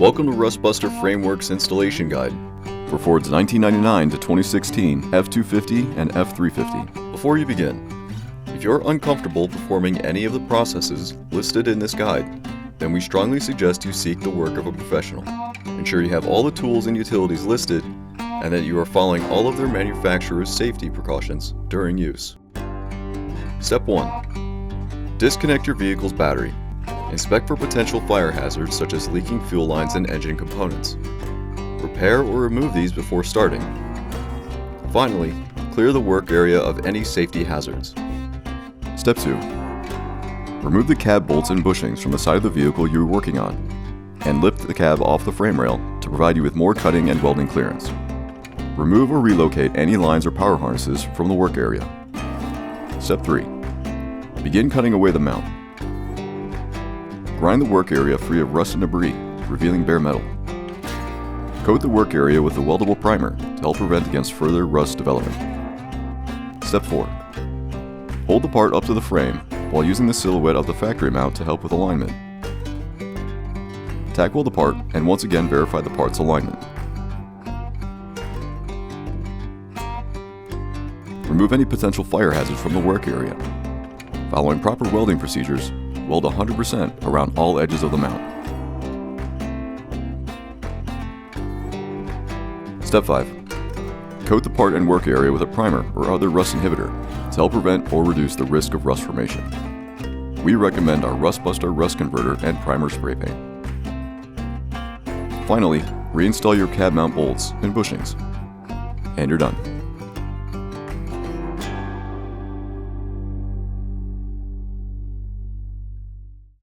Welcome to Rustbuster Frameworks Installation Guide for Ford's 1999 to 2016 F-250 and F-350. Before you begin, if you're uncomfortable performing any of the processes listed in this guide, then we strongly suggest you seek the work of a professional. Ensure you have all the tools and utilities listed and that you are following all of their manufacturer's safety precautions during use. Step 1. Disconnect your vehicle's battery. Inspect for potential fire hazards such as leaking fuel lines and engine components. Repair or remove these before starting. Finally, clear the work area of any safety hazards. Step 2. Remove the cab bolts and bushings from the side of the vehicle you are working on, and lift the cab off the frame rail to provide you with more cutting and welding clearance. Remove or relocate any lines or power harnesses from the work area. Step 3. Begin cutting away the mount. Grind the work area free of rust and debris, revealing bare metal. Coat the work area with a weldable primer to help prevent against further rust development. Step 4. Hold the part up to the frame while using the silhouette of the factory mount to help with alignment. Tack weld the part and once again verify the part's alignment. Remove any potential fire hazards from the work area. Following proper welding procedures, weld 100% around all edges of the mount. Step 5. Coat the part and work area with a primer or other rust inhibitor to help prevent or reduce the risk of rust formation. We recommend our Rustbuster Rust Converter and Primer Spray Paint. Finally, reinstall your cab mount bolts and bushings. And you're done.